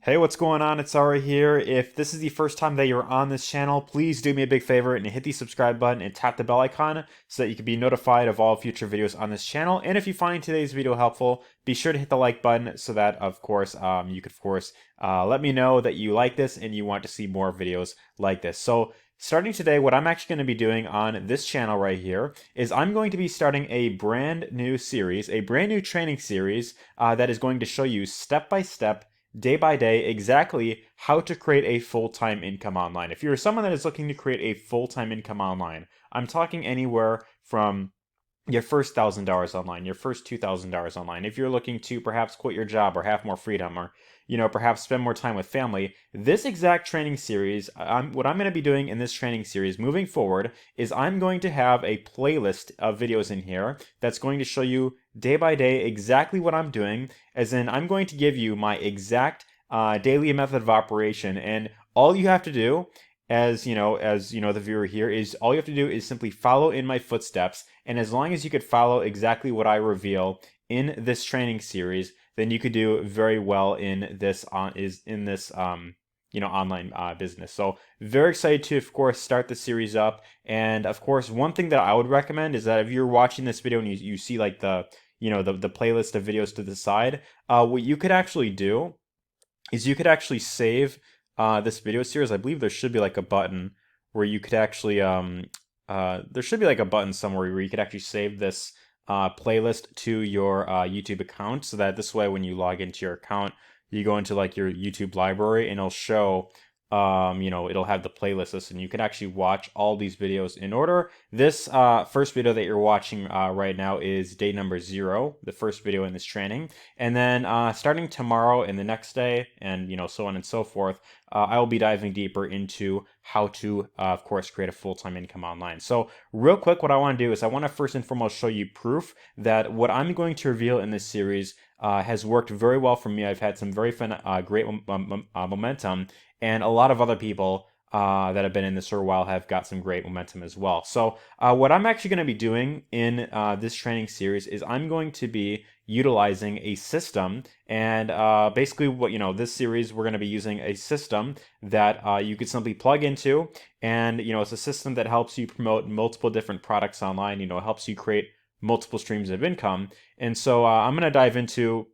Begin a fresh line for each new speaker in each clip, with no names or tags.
Hey, what's going on? It's Ari here. If this is the first time that you're on this channel, please do me a big favor and hit the subscribe button and tap the bell icon so that you can be notified of all future videos on this channel. And if you find today's video helpful, be sure to hit the like button so that, of course, you could, let me know that you like this and you want to see more videos like this. So, starting today, what I'm actually going to be doing on this channel right here is I'm going to be starting a brand new series, a brand new training series that is going to show you step by step, day by day, exactly how to create a full-time income online. If you're someone that is looking to create a full-time income online, I'm talking anywhere from your first $1,000 online, your first $2,000 online. If you're looking to perhaps quit your job or have more freedom or perhaps spend more time with family, this exact training series, what I'm going to be doing in this training series moving forward is I'm going to have a playlist of videos in here that's going to show you day by day exactly what I'm doing, as in I'm going to give you my exact daily method of operation, and all you have to do the viewer here, is all you have to do is simply follow in my footsteps. And as long as you could follow exactly what I reveal in this training series, then you could do very well in this online business. So very excited to, of course, start the series up. And of course, one thing that I would recommend is that if you're watching this video and you see like the playlist of videos to the side, what you could actually do is you could actually save this video series. I believe there should be like a button where you could actually there should be like a button somewhere where you could actually save this playlist to your YouTube account, so that this way when you log into your account, you go into like your YouTube library and it'll show it'll have the playlist list, and you can actually watch all these videos in order. This first video that you're watching right now is day number 0, the first video in this training. And then starting tomorrow and the next day, and so on and so forth, I will be diving deeper into how to, of course, create a full-time income online. So real quick, what I want to do is I want to first and foremost show you proof that what I'm going to reveal in this series has worked very well for me. I've had some very fun, great momentum, and a lot of other people that have been in this for a while have got some great momentum as well. So what I'm actually going to be doing in this training series is I'm going to be utilizing a system, and basically what this series we're going to be using a system that you could simply plug into, and it's a system that helps you promote multiple different products online. Helps you create multiple streams of income. And so I'm going to dive into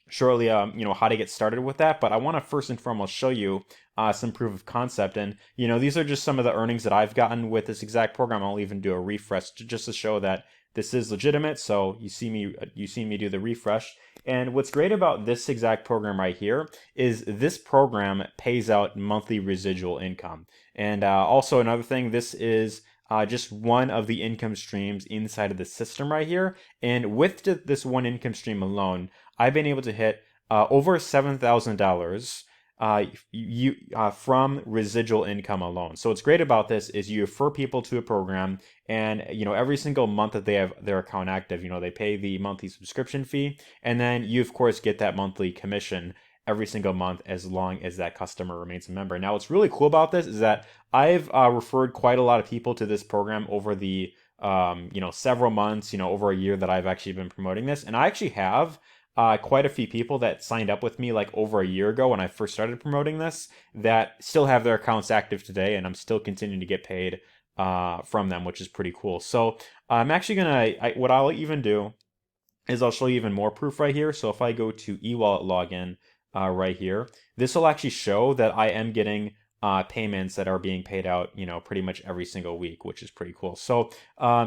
shortly, how to get started with that. But I want to first and foremost show you some proof of concept. And, these are just some of the earnings that I've gotten with this exact program. I'll even do a refresh just to show that this is legitimate. So you see me do the refresh. And what's great about this exact program right here is this program pays out monthly residual income. And also another thing, this is just one of the income streams inside of the system right here. And with this one income stream alone, I've been able to hit over $7,000 from residual income alone. So what's great about this is you refer people to a program, and every single month that they have their account active, they pay the monthly subscription fee, and then you of course get that monthly commission every single month as long as that customer remains a member. Now, what's really cool about this is that I've referred quite a lot of people to this program over the several months, over a year that I've actually been promoting this, and I actually have quite a few people that signed up with me like over a year ago when I first started promoting this that still have their accounts active today, and I'm still continuing to get paid from them, which is pretty cool. So I'm actually what I'll even do is I'll show you even more proof right here. So if I go to eWallet login right here, this will actually show that I am getting payments that are being paid out, pretty much every single week, which is pretty cool. So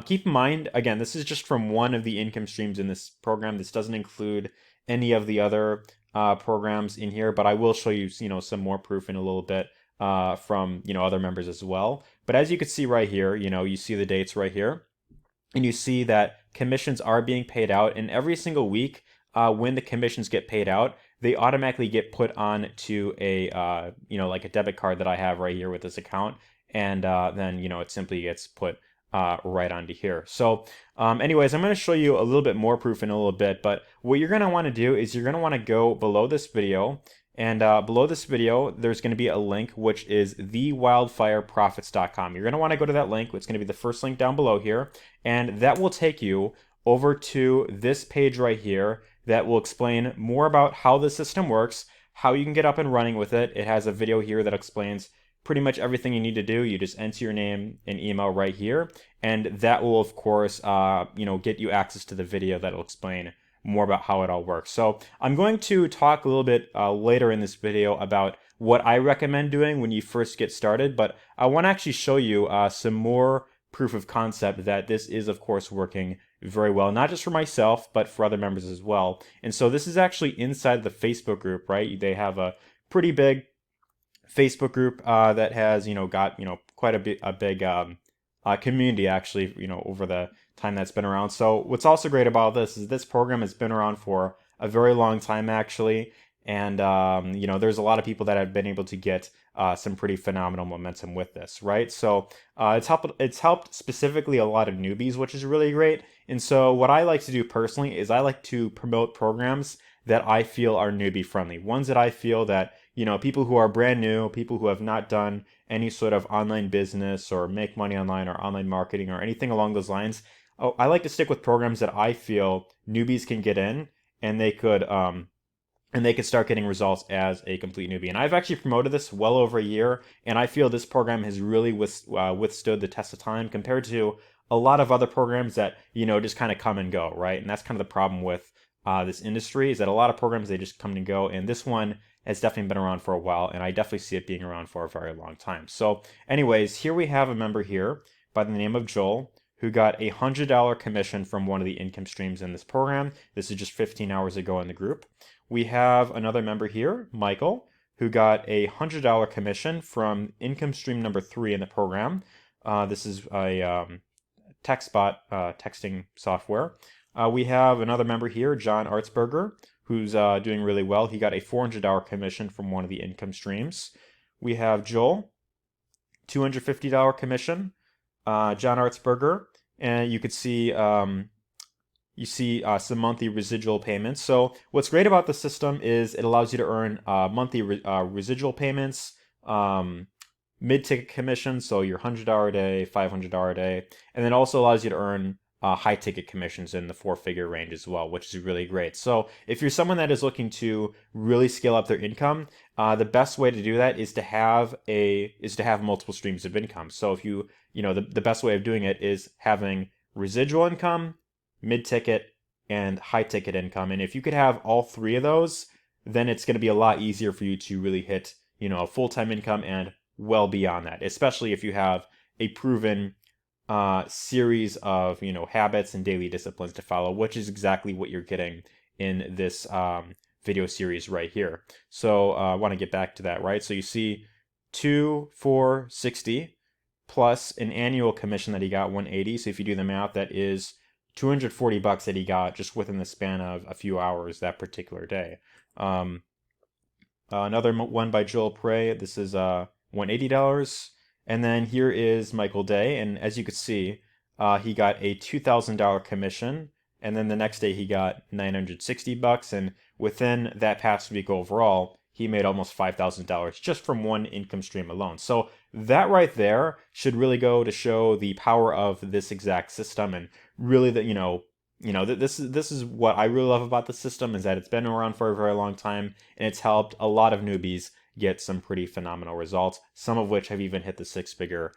keep in mind, again, this is just from one of the income streams in this program. This doesn't include any of the other programs in here, but I will show you, some more proof in a little bit from, other members as well. But as you can see right here, you see the dates right here, and you see that commissions are being paid out, and every single week when the commissions get paid out, they automatically get put on to a like a debit card that I have right here with this account, and then it simply gets put right onto here. So anyways, I'm going to show you a little bit more proof in a little bit, but what you're going to want to do is you're going to want to go below this video, and below this video there's going to be a link which is thewildfireprofits.com. You're going to want to go to that link. It's going to be the first link down below here, and that will take you over to this page right here that will explain more about how the system works, how you can get up and running with it. It has a video here that explains pretty much everything you need to do. You just enter your name and email right here, and that will, of course, get you access to the video that'll explain more about how it all works. So I'm going to talk a little bit later in this video about what I recommend doing when you first get started, but I want to actually show you some more proof of concept that this is, of course, working very well, not just for myself, but for other members as well. And so this is actually inside the Facebook group, right? They have a pretty big Facebook group that has, got, quite a big community actually, over the time that's been around. So what's also great about this is this program has been around for a very long time actually. And, there's a lot of people that have been able to get some pretty phenomenal momentum with this, right? So it's helped specifically a lot of newbies, which is really great. And so what I like to do personally is I like to promote programs that I feel are newbie friendly, ones that I feel that, people who are brand new, people who have not done any sort of online business or make money online or online marketing or anything along those lines. I like to stick with programs that I feel newbies can get in and they could start getting results as a complete newbie. And I've actually promoted this well over a year, and I feel this program has really withstood the test of time compared to a lot of other programs that, just kind of come and go, right? And that's kind of the problem with this industry, is that a lot of programs, they just come and go, and this one has definitely been around for a while, and I definitely see it being around for a very long time. So anyways, here we have a member here by the name of Joel, who got a $100 commission from one of the income streams in this program. This is just 15 hours ago in the group. We have another member here, Michael, who got a $100 commission from income stream number 3 in the program. This is a TextBot texting software. We have another member here, John Artsberger, who's doing really well. He got a $400 commission from one of the income streams. We have Joel, $250 commission. John Artsberger, and you could see some monthly residual payments. So what's great about the system is it allows you to earn monthly residual payments, mid-ticket commissions, so your $100 a day, $500 a day, and then also allows you to earn high-ticket commissions in the 4-figure range as well, which is really great. So if you're someone that is looking to really scale up their income, the best way to do that is to have multiple streams of income. So if the best way of doing it is having residual income, mid-ticket, and high-ticket income. And if you could have all 3 of those, then it's going to be a lot easier for you to really hit, a full-time income and well beyond that, especially if you have a proven series of, habits and daily disciplines to follow, which is exactly what you're getting in this video series right here. So I want to get back to that, right? So you see 460 plus an annual commission that he got 180. So if you do the math, that is $240 that he got just within the span of a few hours that particular day. Another one by Joel Prey. This is $180. And then here is Michael Day, and as you can see, he got a $2,000 commission, and then the next day he got $960, and within that past week overall, he made almost $5,000 just from one income stream alone. So that right there should really go to show the power of this exact system, and really that this is what I really love about the system, is that it's been around for a very long time, and it's helped a lot of newbies get some pretty phenomenal results, some of which have even hit the 6-figure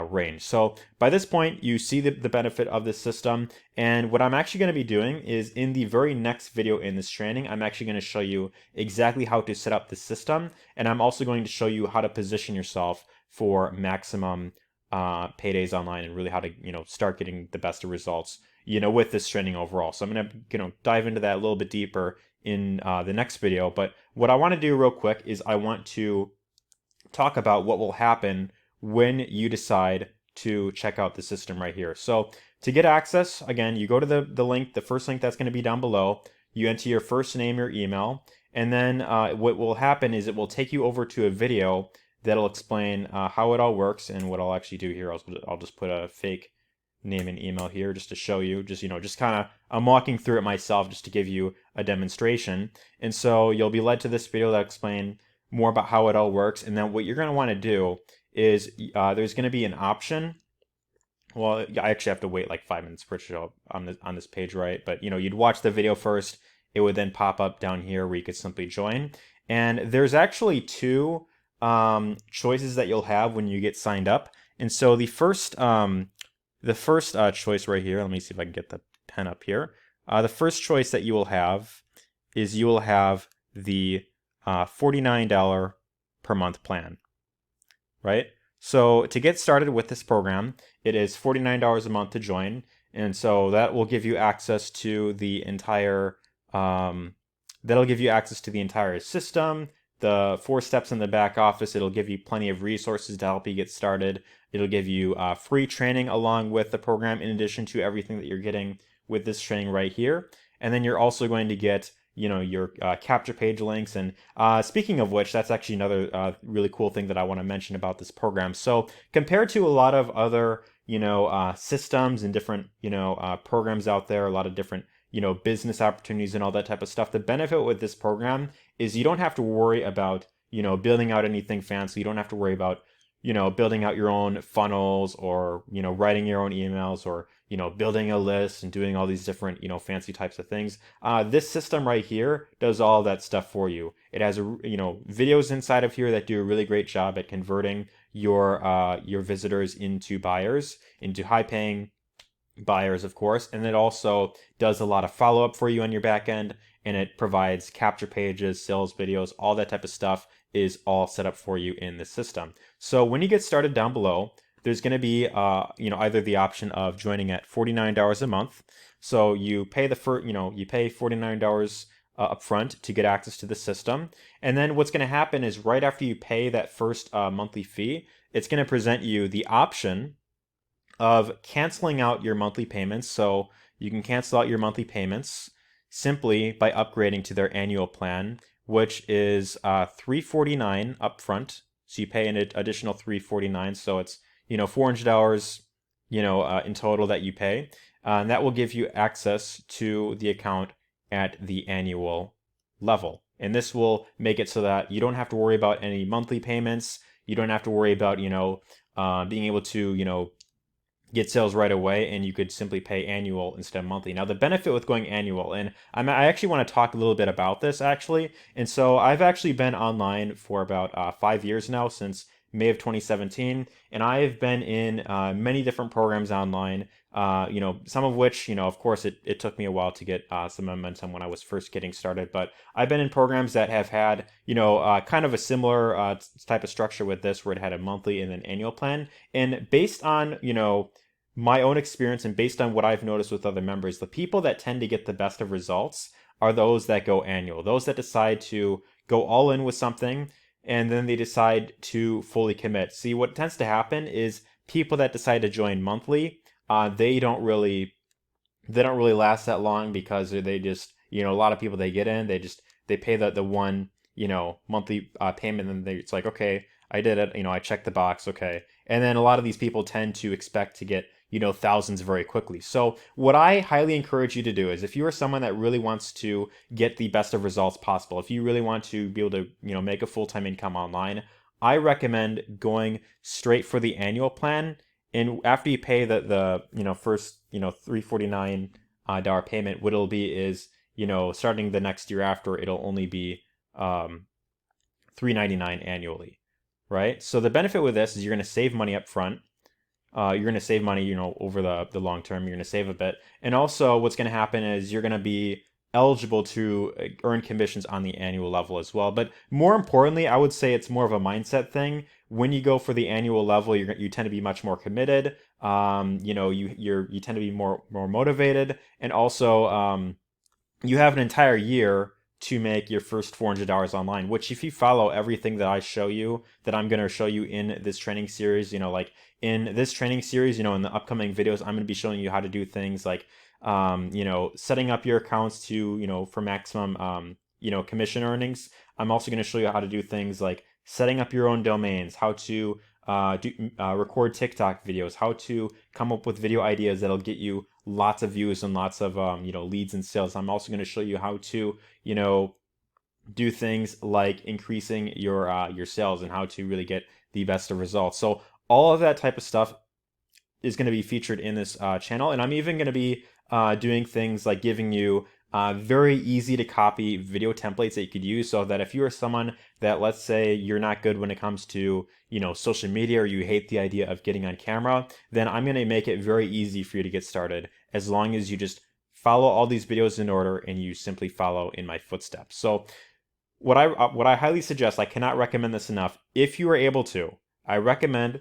range. So by this point, you see the benefit of this system. And what I'm actually going to be doing is in the very next video in this training, I'm actually going to show you exactly how to set up the system. And I'm also going to show you how to position yourself for maximum paydays online, and really how to, start getting the best of results, with this training overall. So I'm going to, dive into that a little bit deeper in the next video. But what I want to do real quick is I want to talk about what will happen when you decide to check out the system right here. So to get access, again, you go to the link, the first link that's going to be down below. You enter your first name, your email, and then what will happen is it will take you over to a video that'll explain how it all works. And what I'll actually do here, I'll just put a fake name and email here just to show you, just kind of, I'm walking through it myself just to give you a demonstration. And so you'll be led to this video that explains more about how it all works. And then what you're going to want to do is there's going to be an option. Well, I actually have to wait like 5 minutes for it to show up on this page, right? But you'd watch the video first. It would then pop up down here where you could simply join. And there's actually two choices that you'll have when you get signed up. And so the first choice right here, let me see if I can get the pen up here. The first choice that you will have is you will have the $49 per month plan, right? So to get started with this program, it is $49 a month to join, and so that will give you access to the entire that'll give you access to the entire system, the 4 steps in the back office. It'll give you plenty of resources to help you get started. It'll give you free training along with the program, in addition to everything that you're getting with this training right here. And then you're also going to get your capture page links. And speaking of which, that's actually another really cool thing that I want to mention about this program. So compared to a lot of other systems and different programs out there, a lot of different business opportunities and all that type of stuff, the benefit with this program is you don't have to worry about building out anything fancy. You don't have to worry about building out your own funnels, or writing your own emails, or building a list and doing all these different fancy types of things. This system right here does all that stuff for you. It has videos inside of here that do a really great job at converting your visitors into buyers, into high paying buyers, of course. And it also does a lot of follow up for you on your back end, and it provides capture pages, sales videos, all that type of stuff is all set up for you in the system. So when you get started down below, there's going to be either the option of joining at $49 a month. So you pay you pay $49 up front to get access to the system. And then what's going to happen is right after you pay that first monthly fee, it's going to present you the option of canceling out your monthly payments. So you can cancel out your monthly payments simply by upgrading to their annual plan, which is $349 upfront. So you pay an additional $349. So it's $400 in total that you pay, and that will give you access to the account at the annual level. And this will make it so that you don't have to worry about any monthly payments. You don't have to worry about being able to get sales right away, and you could simply pay annual instead of monthly. Now, the benefit with going annual, and I actually want to talk a little bit about this actually. And so I've actually been online for about 5 years now, since May of 2017, and I've been in many different programs online. Some of which, of course, it took me a while to get some momentum when I was first getting started. But I've been in programs that have had, kind of a similar type of structure with this, where it had a monthly and an annual plan. And based on, my own experience, and based on what I've noticed with other members, the people that tend to get the best of results are those that go annual, those that decide to go all in with something, and then they decide to fully commit. See, what tends to happen is people that decide to join monthly, they don't really last that long, because they just, a lot of people, they get in, they pay the one monthly payment, and it's like, okay, I did it, I checked the box, okay. And then a lot of these people tend to expect to get thousands very quickly. So what I highly encourage you to do is, if you are someone that really wants to get the best of results possible, if you really want to be able to make a full-time income online, I recommend going straight for the annual plan. And after you pay the first $349 dollar payment, what it'll be is, starting the next year after, it'll only be $399 annually, right? So the benefit with this is you're going to save money up front. You're going to save money, over the long term. You're going to save a bit. And also what's going to happen is you're going to be eligible to earn commissions on the annual level as well. But more importantly, I would say it's more of a mindset thing. When you go for the annual level, you tend to be much more committed. You tend to be more motivated, and also you have an entire year to make your first $400 online, which, if you follow everything that I show you, that I'm going to show you in this training series, like in this training series, in the upcoming videos, I'm going to be showing you how to do things like, setting up your accounts to, for maximum, commission earnings. I'm also going to show you how to do things like setting up your own domains, how to record TikTok videos, how to come up with video ideas that'll get you lots of views and lots of leads and sales. I'm also going to show you how to do things like increasing your sales, and how to really get the best of results. So all of that type of stuff is going to be featured in this channel, and I'm even going to be doing things like giving you very easy to copy video templates that you could use, so that if you are someone that, let's say, you're not good when it comes to, social media, or you hate the idea of getting on camera, then I'm going to make it very easy for you to get started, as long as you just follow all these videos in order and you simply follow in my footsteps. So what I highly suggest, I cannot recommend this enough. If you are able to, I recommend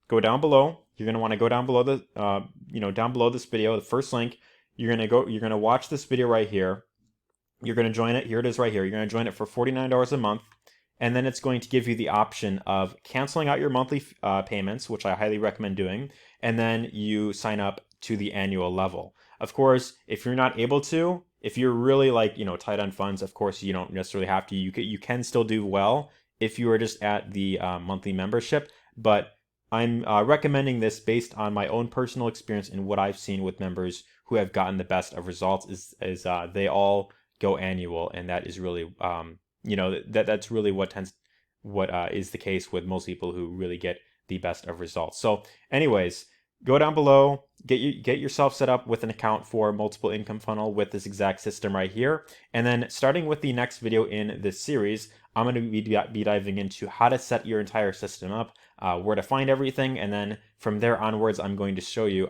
go down below. You're going to want to go down below down below this video, the first link. You're going to watch this video right here. You're going to join it. Here it is right here. You're going to join it for $49 a month. And then it's going to give you the option of canceling out your monthly payments, which I highly recommend doing. And then you sign up to the annual level. Of course, if you're not able to, if you're really tight on funds, of course, you don't necessarily have to. You can still do well if you are just at the monthly membership. But I'm recommending this based on my own personal experience and what I've seen with members who have gotten the best of results is they all go annual, and that is really that's really what is the case with most people who really get the best of results. So anyways, go down below, get yourself set up with an account for multiple income funnel with this exact system right here. And then starting with the next video in this series, I'm going to be diving into how to set your entire system up, where to find everything, and then from there onwards, I'm going to show you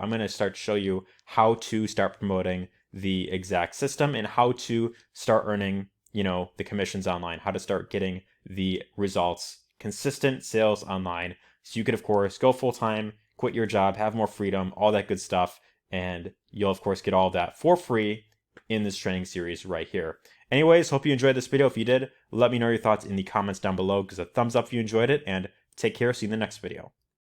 how to start promoting the exact system and how to start earning, the commissions online, how to start getting the results, consistent sales online, so you could, of course, go full-time, quit your job, have more freedom, all that good stuff, and you'll, of course, get all of that for free in this training series right here. Anyways, hope you enjoyed this video. If you did, let me know your thoughts in the comments down below. Give us a thumbs up if you enjoyed it, and take care. See you in the next video.